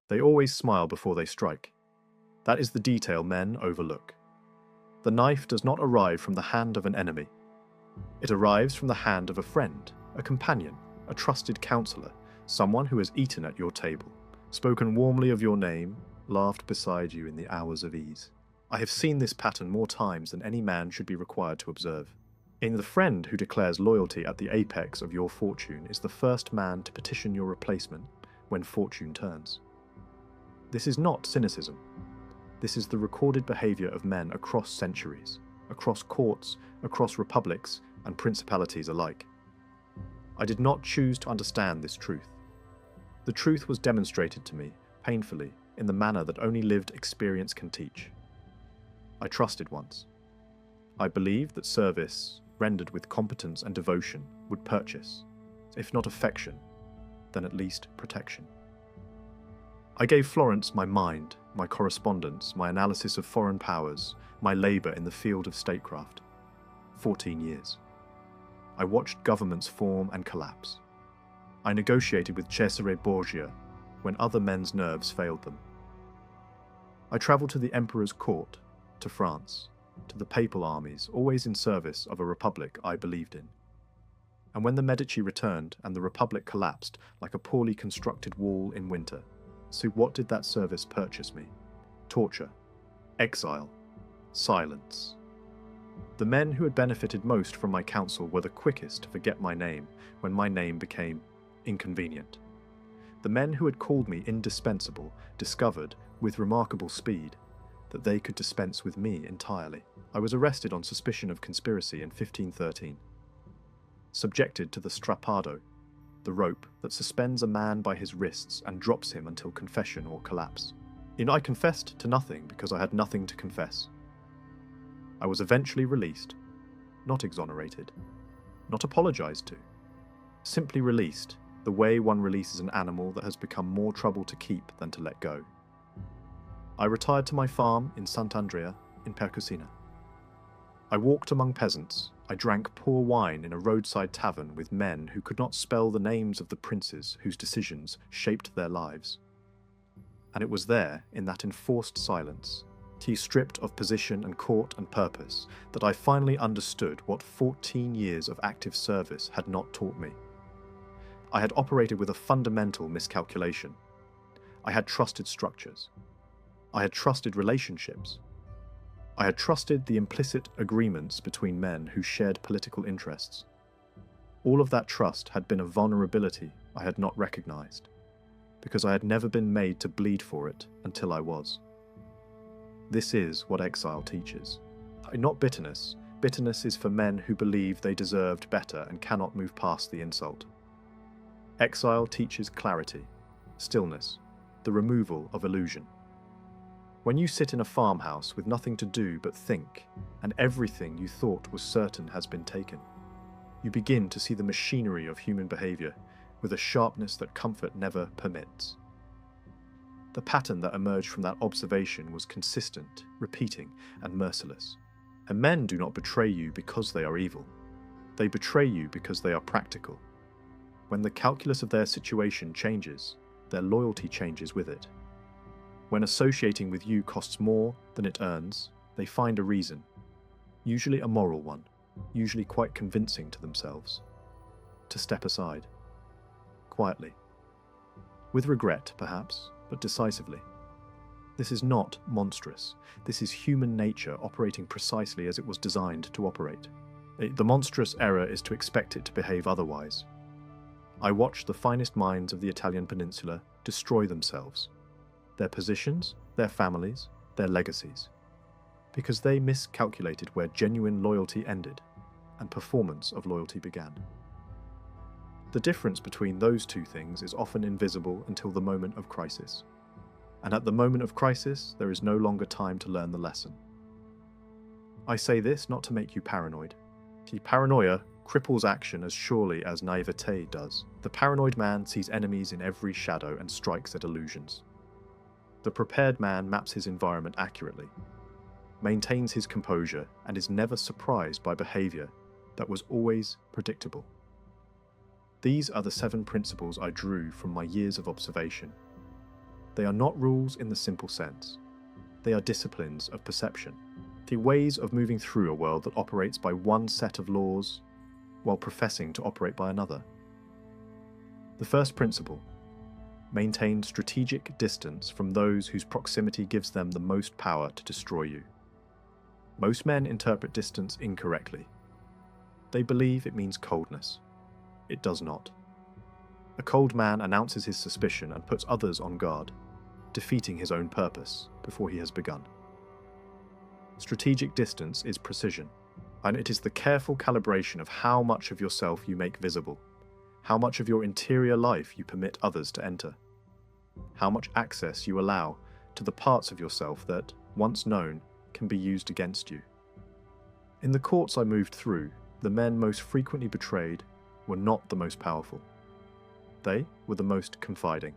They always smile before they strike. That is the detail men overlook. The knife does not arrive from the hand of an enemy. It arrives from the hand of a friend, a companion, a trusted counselor, someone who has eaten at your table, spoken warmly of your name, laughed beside you in the hours of ease. I have seen this pattern more times than any man should be required to observe. In the friend who declares loyalty at the apex of your fortune is the first man to petition your replacement when fortune turns. This is not cynicism. This is the recorded behavior of men across centuries, across courts, across republics, and principalities alike. I did not choose to understand this truth. The truth was demonstrated to me, painfully, in the manner that only lived experience can teach. I trusted once. I believed that service, rendered with competence and devotion, would purchase, if not affection, then at least protection. I gave Florence my mind, my correspondence, my analysis of foreign powers, my labour in the field of statecraft. 14 years. I watched governments form and collapse. I negotiated with Cesare Borgia when other men's nerves failed them. I travelled to the emperor's court, to France, to the papal armies, always in service of a republic I believed in. And when the Medici returned and the republic collapsed like a poorly constructed wall in winter, so what did that service purchase me? Torture, exile, silence. The men who had benefited most from my counsel were the quickest to forget my name when my name became inconvenient. The men who had called me indispensable discovered, with remarkable speed, that they could dispense with me entirely. I was arrested on suspicion of conspiracy in 1513. Subjected to the strappado, the rope that suspends a man by his wrists and drops him until confession or collapse. I confessed to nothing because I had nothing to confess. I was eventually released, not exonerated, not apologized to, simply released, the way one releases an animal that has become more trouble to keep than to let go. I retired to my farm in Sant'Andrea in Percusina. I walked among peasants. I drank poor wine in a roadside tavern with men who could not spell the names of the princes whose decisions shaped their lives. And it was there, in that enforced silence, stripped of position and court and purpose, that I finally understood what 14 years of active service had not taught me. I had operated with a fundamental miscalculation. I had trusted structures. I had trusted relationships. I had trusted the implicit agreements between men who shared political interests. All of that trust had been a vulnerability I had not recognized, because I had never been made to bleed for it until I was. This is what exile teaches. Not bitterness. Bitterness is for men who believe they deserved better and cannot move past the insult. Exile teaches clarity, stillness, the removal of illusion. When you sit in a farmhouse with nothing to do but think, and everything you thought was certain has been taken, you begin to see the machinery of human behavior with a sharpness that comfort never permits. The pattern that emerged from that observation was consistent, repeating, and merciless. And men do not betray you because they are evil. They betray you because they are practical. When the calculus of their situation changes, their loyalty changes with it. When associating with you costs more than it earns, they find a reason, usually a moral one, usually quite convincing to themselves, to step aside, quietly. With regret, perhaps, but decisively. This is not monstrous. This is human nature operating precisely as it was designed to operate. The monstrous error is to expect it to behave otherwise. I watched the finest minds of the Italian peninsula destroy themselves, their positions, their families, their legacies, because they miscalculated where genuine loyalty ended and performance of loyalty began. The difference between those two things is often invisible until the moment of crisis. And at the moment of crisis, there is no longer time to learn the lesson. I say this not to make you paranoid. Paranoia cripples action as surely as naivete does. The paranoid man sees enemies in every shadow and strikes at illusions. The prepared man maps his environment accurately, maintains his composure, and is never surprised by behavior that was always predictable. These are the 7 principles I drew from my years of observation. They are not rules in the simple sense. They are disciplines of perception, the ways of moving through a world that operates by one set of laws while professing to operate by another. The first principle: maintain strategic distance from those whose proximity gives them the most power to destroy you. Most men interpret distance incorrectly. They believe it means coldness. It does not. A cold man announces his suspicion and puts others on guard, defeating his own purpose before he has begun. Strategic distance is precision, and it is the careful calibration of how much of yourself you make visible, how much of your interior life you permit others to enter, how much access you allow to the parts of yourself that, once known, can be used against you. In the courts I moved through, the men most frequently betrayed were not the most powerful. They were the most confiding.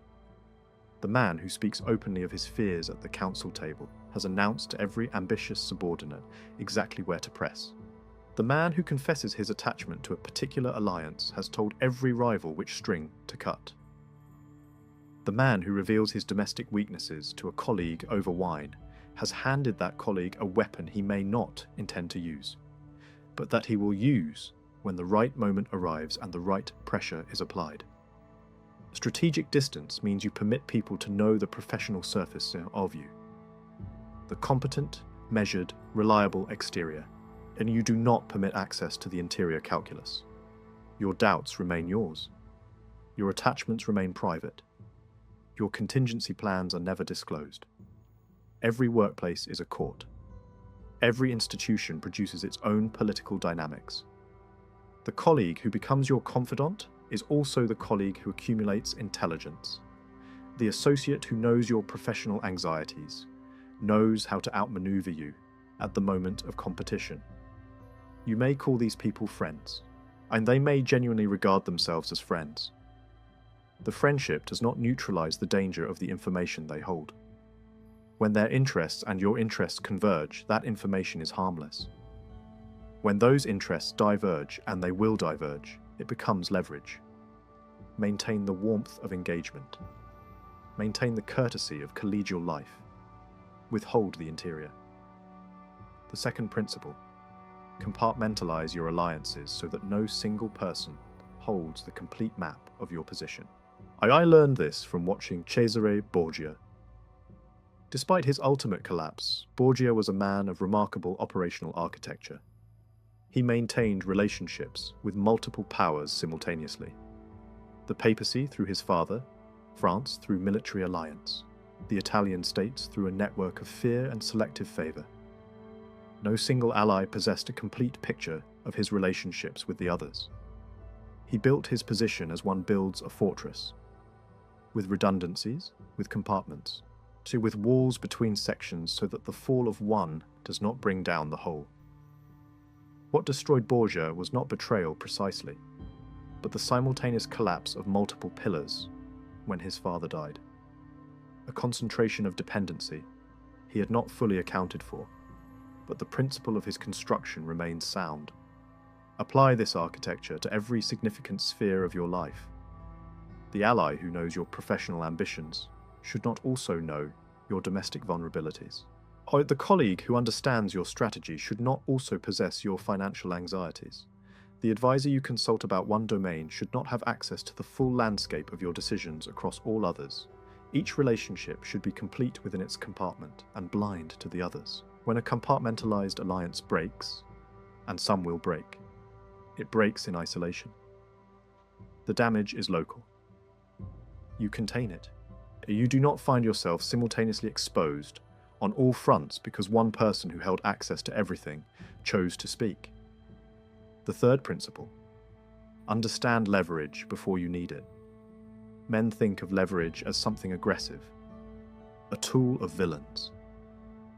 The man who speaks openly of his fears at the council table has announced to every ambitious subordinate exactly where to press. The man who confesses his attachment to a particular alliance has told every rival which string to cut. The man who reveals his domestic weaknesses to a colleague over wine has handed that colleague a weapon he may not intend to use, but that he will use when the right moment arrives and the right pressure is applied. Strategic distance means you permit people to know the professional surface of you, the competent, measured, reliable exterior, and you do not permit access to the interior calculus. Your doubts remain yours. Your attachments remain private. Your contingency plans are never disclosed. Every workplace is a court. Every institution produces its own political dynamics. The colleague who becomes your confidant is also the colleague who accumulates intelligence. The associate who knows your professional anxieties, knows how to outmaneuver you at the moment of competition. You may call these people friends, and they may genuinely regard themselves as friends. The friendship does not neutralize the danger of the information they hold. When their interests and your interests converge, that information is harmless. When those interests diverge, and they will diverge, it becomes leverage. Maintain the warmth of engagement. Maintain the courtesy of collegial life. Withhold the interior. The second principle: compartmentalize your alliances so that no single person holds the complete map of your position. I learned this from watching Cesare Borgia. Despite his ultimate collapse, Borgia was a man of remarkable operational architecture. He maintained relationships with multiple powers simultaneously. The papacy through his father, France through military alliance, the Italian states through a network of fear and selective favour. No single ally possessed a complete picture of his relationships with the others. He built his position as one builds a fortress, with redundancies, with compartments, with walls between sections so that the fall of one does not bring down the whole. What destroyed Borgia was not betrayal precisely, but the simultaneous collapse of multiple pillars when his father died. A concentration of dependency he had not fully accounted for, but the principle of his construction remains sound. Apply this architecture to every significant sphere of your life. The ally who knows your professional ambitions should not also know your domestic vulnerabilities. Or the colleague who understands your strategy should not also possess your financial anxieties. The advisor you consult about one domain should not have access to the full landscape of your decisions across all others. Each relationship should be complete within its compartment and blind to the others. When a compartmentalized alliance breaks, and some will break, it breaks in isolation. The damage is local. You contain it. You do not find yourself simultaneously exposed on all fronts because one person who held access to everything chose to speak. The third principle: understand leverage before you need it. Men think of leverage as something aggressive, a tool of villains.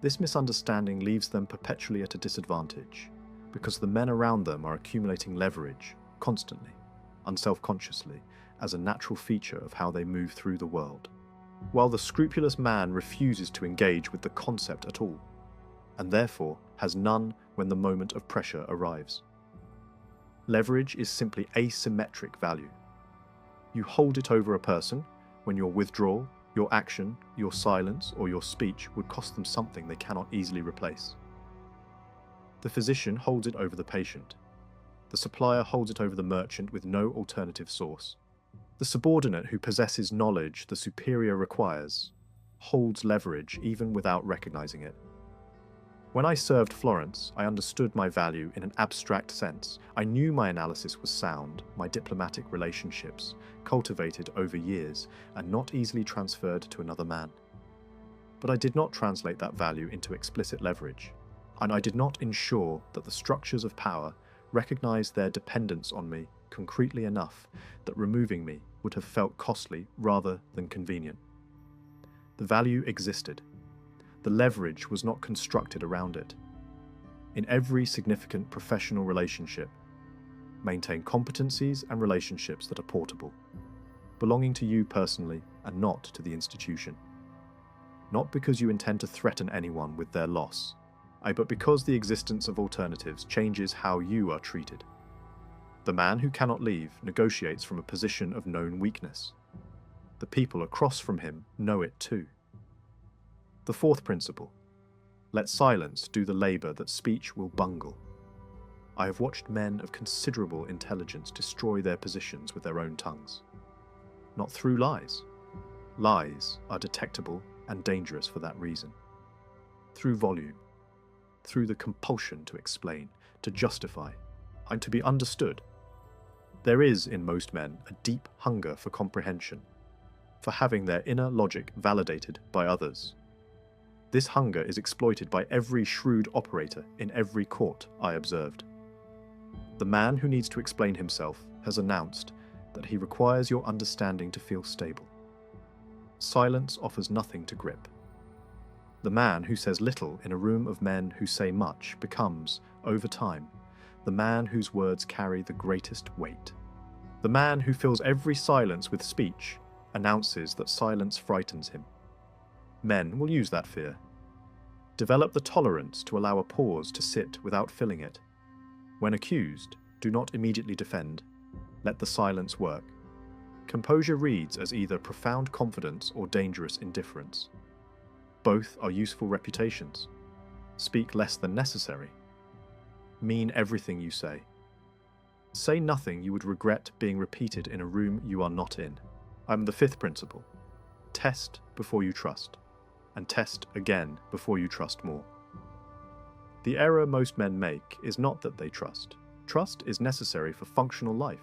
This misunderstanding leaves them perpetually at a disadvantage because the men around them are accumulating leverage constantly, unselfconsciously, as a natural feature of how they move through the world, while the scrupulous man refuses to engage with the concept at all, and therefore has none when the moment of pressure arrives. Leverage is simply asymmetric value. You hold it over a person when your withdrawal Your action, your silence, or your speech would cost them something they cannot easily replace. The physician holds it over the patient. The supplier holds it over the merchant with no alternative source. The subordinate who possesses knowledge the superior requires holds leverage even without recognizing it. When I served Florence, I understood my value in an abstract sense. I knew my analysis was sound, my diplomatic relationships, cultivated over years and not easily transferred to another man. But I did not translate that value into explicit leverage, and I did not ensure that the structures of power recognized their dependence on me concretely enough that removing me would have felt costly rather than convenient. The value existed. The leverage was not constructed around it. In every significant professional relationship, maintain competencies and relationships that are portable, belonging to you personally and not to the institution. Not because you intend to threaten anyone with their loss, but because the existence of alternatives changes how you are treated. The man who cannot leave negotiates from a position of known weakness. The people across from him know it too. The fourth principle: let silence do the labor that speech will bungle. I have watched men of considerable intelligence destroy their positions with their own tongues. Not through lies. Lies are detectable and dangerous for that reason. Through volume. Through the compulsion to explain, to justify, and to be understood. There is in most men a deep hunger for comprehension, for having their inner logic validated by others. This hunger is exploited by every shrewd operator in every court I observed. The man who needs to explain himself has announced that he requires your understanding to feel stable. Silence offers nothing to grip. The man who says little in a room of men who say much becomes, over time, the man whose words carry the greatest weight. The man who fills every silence with speech announces that silence frightens him. Men will use that fear. Develop the tolerance to allow a pause to sit without filling it. When accused, do not immediately defend. Let the silence work. Composure reads as either profound confidence or dangerous indifference. Both are useful reputations. Speak less than necessary. Mean everything you say. Say nothing you would regret being repeated in a room you are not in. The fifth principle. Test before you trust, and test again before you trust more. The error most men make is not that they trust. Trust is necessary for functional life.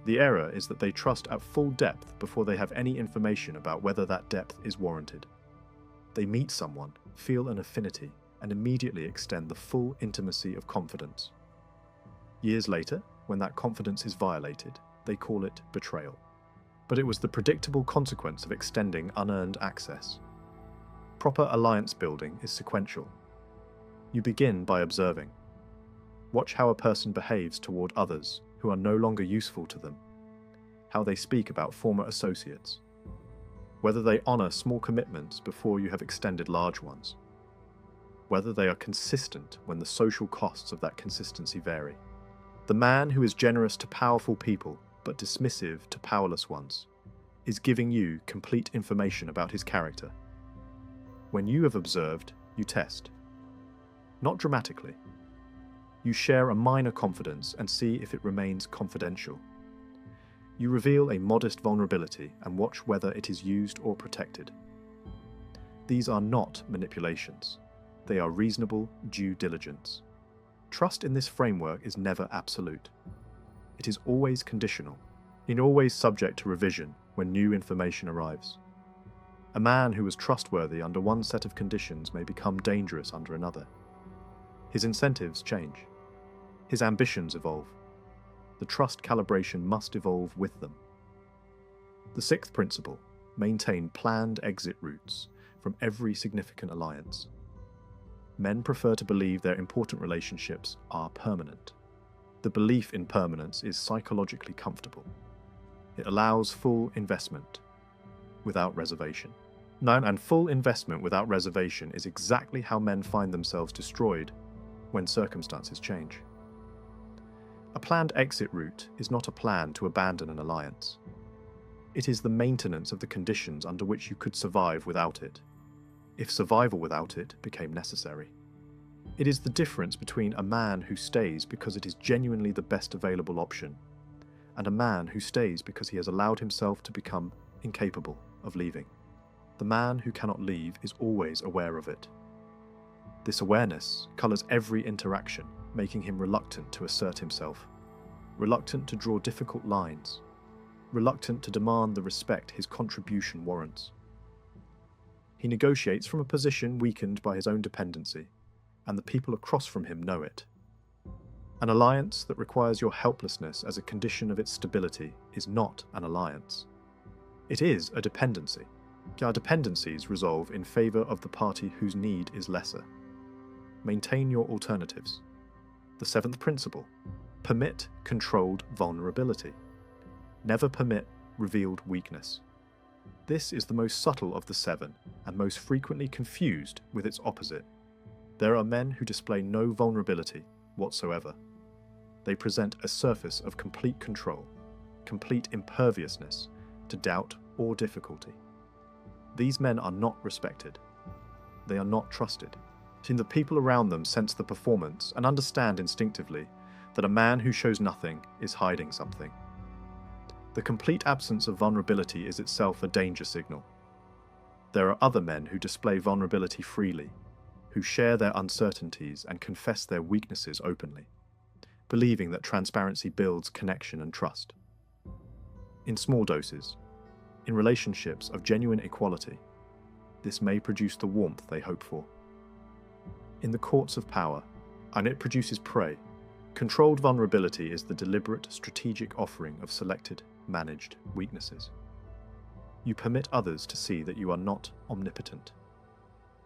The error is that they trust at full depth before they have any information about whether that depth is warranted. They meet someone, feel an affinity, and immediately extend the full intimacy of confidence. Years later, when that confidence is violated, they call it betrayal. But it was the predictable consequence of extending unearned access. Proper alliance building is sequential. You begin by observing. Watch how a person behaves toward others who are no longer useful to them, how they speak about former associates, whether they honor small commitments before you have extended large ones, whether they are consistent when the social costs of that consistency vary. The man who is generous to powerful people but dismissive to powerless ones is giving you complete information about his character. When you have observed, you test. Not dramatically. You share a minor confidence and see if it remains confidential. You reveal a modest vulnerability and watch whether it is used or protected. These are not manipulations. They are reasonable due diligence. Trust in this framework is never absolute. It is always conditional, and always subject to revision when new information arrives. A man who was trustworthy under one set of conditions may become dangerous under another. His incentives change. His ambitions evolve. The trust calibration must evolve with them. The sixth principle: maintain planned exit routes from every significant alliance. Men prefer to believe their important relationships are permanent. The belief in permanence is psychologically comfortable. It allows full investment without reservation. And full investment without reservation is exactly how men find themselves destroyed when circumstances change. A planned exit route is not a plan to abandon an alliance. It is the maintenance of the conditions under which you could survive without it, if survival without it became necessary. It is the difference between a man who stays because it is genuinely the best available option, and a man who stays because he has allowed himself to become incapable of leaving. The man who cannot leave is always aware of it. This awareness colours every interaction, making him reluctant to assert himself, reluctant to draw difficult lines, reluctant to demand the respect his contribution warrants. He negotiates from a position weakened by his own dependency, and the people across from him know it. An alliance that requires your helplessness as a condition of its stability is not an alliance. It is a dependency. Our dependencies resolve in favour of the party whose need is lesser. Maintain your alternatives. The seventh principle: permit controlled vulnerability. Never permit revealed weakness. This is the most subtle of the seven, and most frequently confused with its opposite. There are men who display no vulnerability whatsoever. They present a surface of complete control, complete imperviousness to doubt or difficulty. These men are not respected. They are not trusted. The people around them sense the performance and understand instinctively that a man who shows nothing is hiding something. The complete absence of vulnerability is itself a danger signal. There are other men who display vulnerability freely, who share their uncertainties and confess their weaknesses openly, believing that transparency builds connection and trust. In small doses, in relationships of genuine equality, this may produce the warmth they hope for. In the courts of power, and it produces prey, controlled vulnerability is the deliberate, strategic offering of selected, managed weaknesses. You permit others to see that you are not omnipotent.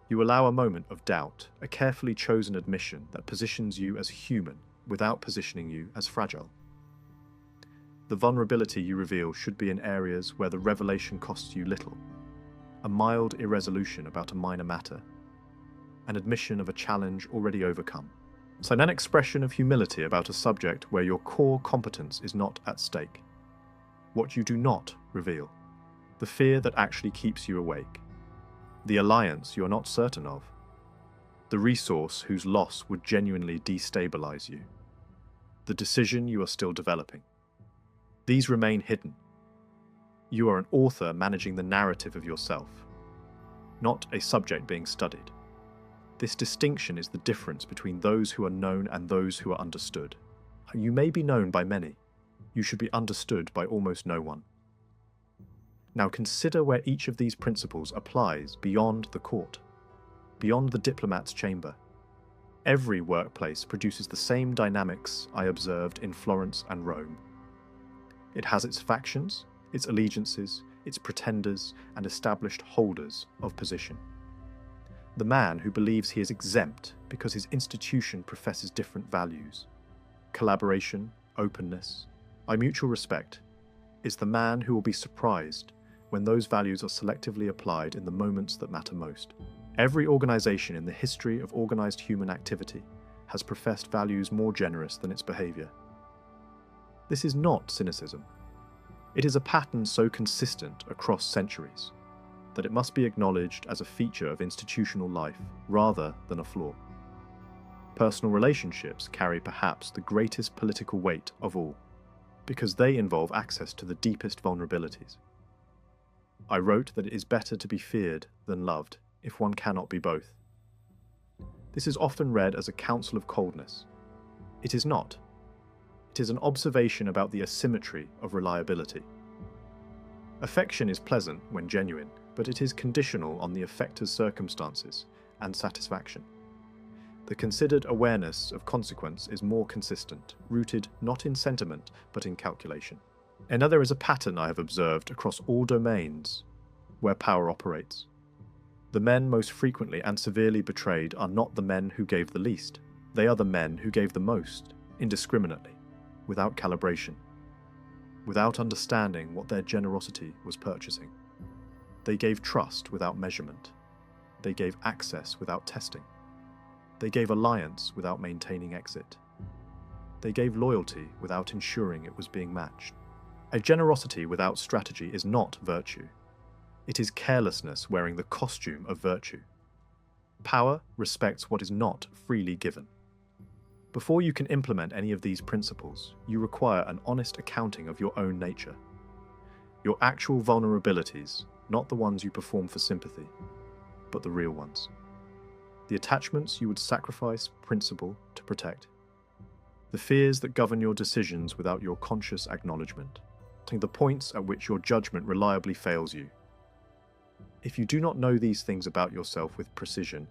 You allow a moment of doubt, a carefully chosen admission that positions you as human without positioning you as fragile. The vulnerability you reveal should be in areas where the revelation costs you little. A mild irresolution about a minor matter. An admission of a challenge already overcome. So an expression of humility about a subject where your core competence is not at stake. What you do not reveal. The fear that actually keeps you awake. The alliance you are not certain of. The resource whose loss would genuinely destabilize you. The decision you are still developing. These remain hidden. You are an author managing the narrative of yourself, not a subject being studied. This distinction is the difference between those who are known and those who are understood. You may be known by many. You should be understood by almost no one. Now consider where each of these principles applies beyond the court, beyond the diplomat's chamber. Every workplace produces the same dynamics I observed in Florence and Rome. It has its factions, its allegiances, its pretenders, and established holders of position. The man who believes he is exempt because his institution professes different values, collaboration, openness, mutual respect, is the man who will be surprised when those values are selectively applied in the moments that matter most. Every organization in the history of organized human activity has professed values more generous than its behavior. This is not cynicism. It is a pattern so consistent across centuries that it must be acknowledged as a feature of institutional life rather than a flaw. Personal relationships carry perhaps the greatest political weight of all, because they involve access to the deepest vulnerabilities. I wrote that it is better to be feared than loved, if one cannot be both. This is often read as a counsel of coldness. It is not. It is an observation about the asymmetry of reliability. Affection is pleasant when genuine, but it is conditional on the affector's circumstances and satisfaction. The considered awareness of consequence is more consistent, rooted not in sentiment but in calculation. Another is a pattern I have observed across all domains where power operates. The men most frequently and severely betrayed are not the men who gave the least. They are the men who gave the most, indiscriminately, without calibration, without understanding what their generosity was purchasing. They gave trust without measurement. They gave access without testing. They gave alliance without maintaining exit. They gave loyalty without ensuring it was being matched. A generosity without strategy is not virtue. It is carelessness wearing the costume of virtue. Power respects what is not freely given. Before you can implement any of these principles, you require an honest accounting of your own nature. Your actual vulnerabilities, not the ones you perform for sympathy, but the real ones. The attachments you would sacrifice principle to protect. The fears that govern your decisions without your conscious acknowledgement. The points at which your judgment reliably fails you. If you do not know these things about yourself with precision,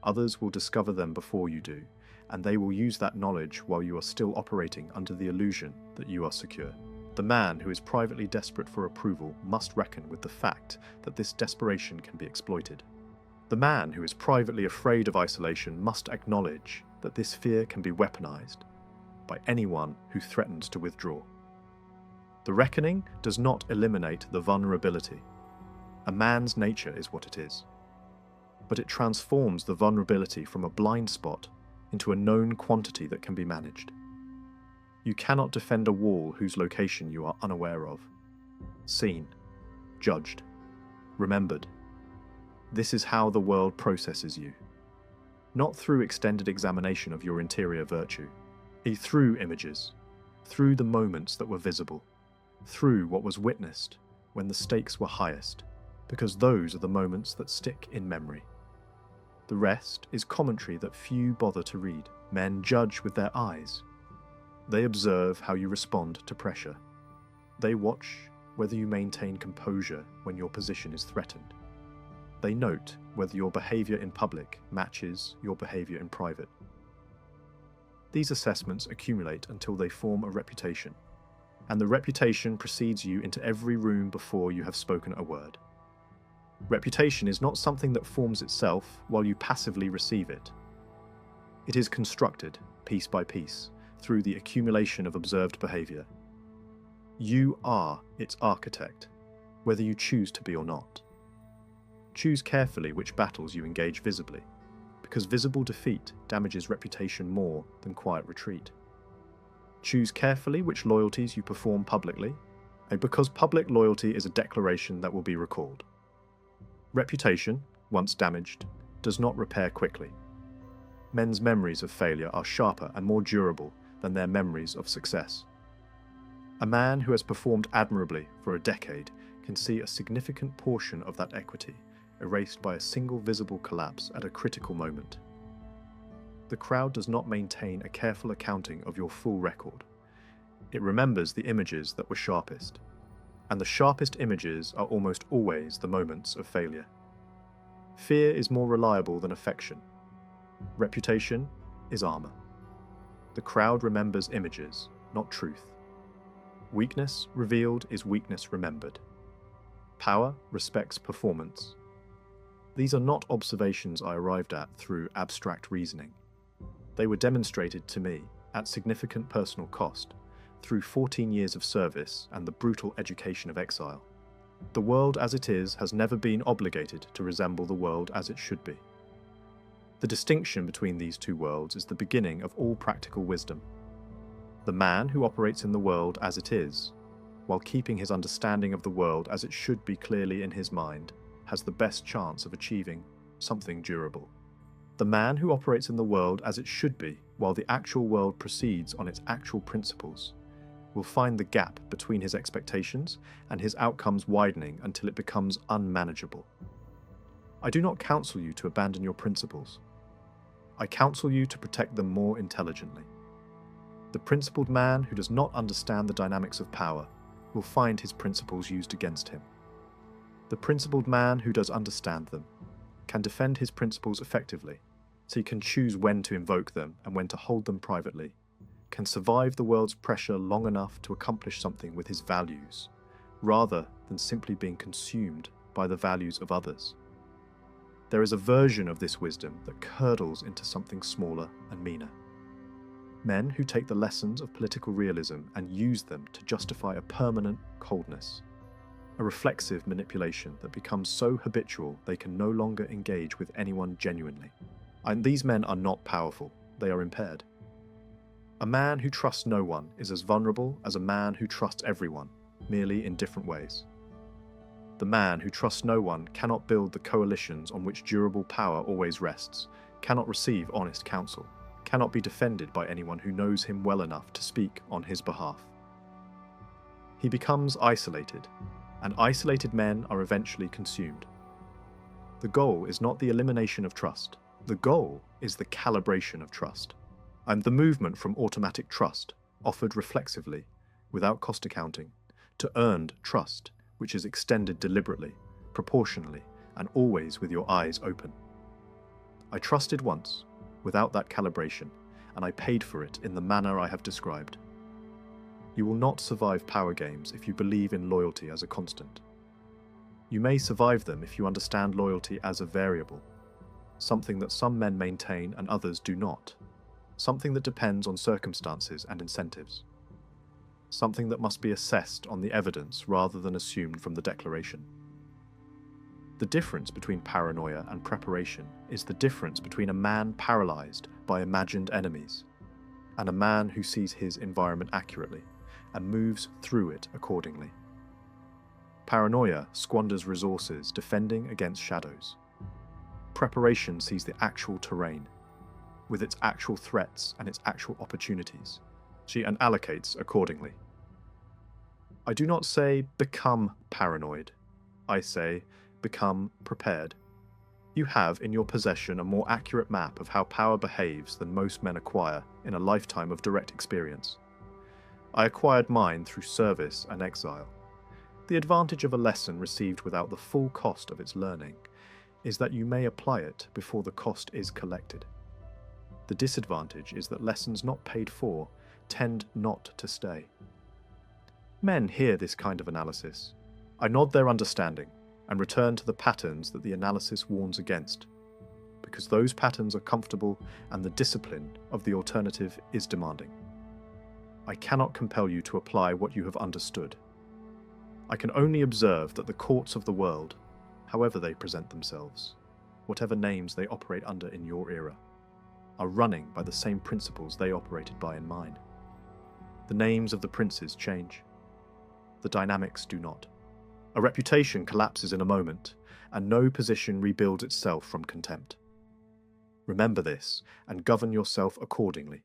others will discover them before you do, and they will use that knowledge while you are still operating under the illusion that you are secure. The man who is privately desperate for approval must reckon with the fact that this desperation can be exploited. The man who is privately afraid of isolation must acknowledge that this fear can be weaponized by anyone who threatens to withdraw. The reckoning does not eliminate the vulnerability. A man's nature is what it is. But it transforms the vulnerability from a blind spot into a known quantity that can be managed. You cannot defend a wall whose location you are unaware of. Seen, judged, remembered. This is how the world processes you. Not through extended examination of your interior virtue, through images, through the moments that were visible, through what was witnessed when the stakes were highest, because those are the moments that stick in memory. The rest is commentary that few bother to read. Men judge with their eyes. They observe how you respond to pressure. They watch whether you maintain composure when your position is threatened. They note whether your behavior in public matches your behavior in private. These assessments accumulate until they form a reputation, and the reputation precedes you into every room before you have spoken a word. Reputation is not something that forms itself while you passively receive it. It is constructed, piece by piece, through the accumulation of observed behavior. You are its architect, whether you choose to be or not. Choose carefully which battles you engage visibly, because visible defeat damages reputation more than quiet retreat. Choose carefully which loyalties you perform publicly, because public loyalty is a declaration that will be recalled. Reputation, once damaged, does not repair quickly. Men's memories of failure are sharper and more durable than their memories of success. A man who has performed admirably for a decade can see a significant portion of that equity erased by a single visible collapse at a critical moment. The crowd does not maintain a careful accounting of your full record. It remembers the images that were sharpest, and the sharpest images are almost always the moments of failure. Fear is more reliable than affection. Reputation is armor. The crowd remembers images, not truth. Weakness revealed is weakness remembered. Power respects performance. These are not observations I arrived at through abstract reasoning. They were demonstrated to me, at significant personal cost, through 14 years of service and the brutal education of exile. The world as it is has never been obligated to resemble the world as it should be. The distinction between these two worlds is the beginning of all practical wisdom. The man who operates in the world as it is, while keeping his understanding of the world as it should be clearly in his mind, has the best chance of achieving something durable. The man who operates in the world as it should be, while the actual world proceeds on its actual principles, will find the gap between his expectations and his outcomes widening until it becomes unmanageable. I do not counsel you to abandon your principles. I counsel you to protect them more intelligently. The principled man who does not understand the dynamics of power will find his principles used against him. The principled man who does understand them can defend his principles effectively, so he can choose when to invoke them and when to hold them privately, can survive the world's pressure long enough to accomplish something with his values, rather than simply being consumed by the values of others. There is a version of this wisdom that curdles into something smaller and meaner. Men who take the lessons of political realism and use them to justify a permanent coldness, a reflexive manipulation that becomes so habitual they can no longer engage with anyone genuinely. And these men are not powerful, they are impaired. A man who trusts no one is as vulnerable as a man who trusts everyone. merely in different ways. The man who trusts no one cannot build the coalitions on which durable power always rests, cannot receive honest counsel, cannot be defended by anyone who knows him well enough to speak on his behalf. He becomes isolated, and isolated men are eventually consumed. The goal is not the elimination of trust. The goal is the calibration of trust, and the movement from automatic trust, offered reflexively, without cost accounting, to earned trust, which is extended deliberately, proportionally, and always with your eyes open. I trusted once, without that calibration, and I paid for it in the manner I have described. You will not survive power games if you believe in loyalty as a constant. You may survive them if you understand loyalty as a variable, something that some men maintain and others do not, something that depends on circumstances and incentives, something that must be assessed on the evidence rather than assumed from the declaration. The difference between paranoia and preparation is the difference between a man paralyzed by imagined enemies and a man who sees his environment accurately and moves through it accordingly. Paranoia squanders resources defending against shadows. Preparation sees the actual terrain, with its actual threats and its actual opportunities, and allocates accordingly. I do not say become paranoid. I say become prepared. You have in your possession a more accurate map of how power behaves than most men acquire in a lifetime of direct experience. I acquired mine through service and exile. The advantage of a lesson received without the full cost of its learning is that you may apply it before the cost is collected. The disadvantage is that lessons not paid for tend not to stay. Men hear this kind of analysis. I nod their understanding and return to the patterns that the analysis warns against, because those patterns are comfortable and the discipline of the alternative is demanding. I cannot compel you to apply what you have understood. I can only observe that the courts of the world, however they present themselves, whatever names they operate under in your era, are running by the same principles they operated by in mine. The names of the princes change. The dynamics do not. A reputation collapses in a moment, and no position rebuilds itself from contempt. Remember this, and govern yourself accordingly.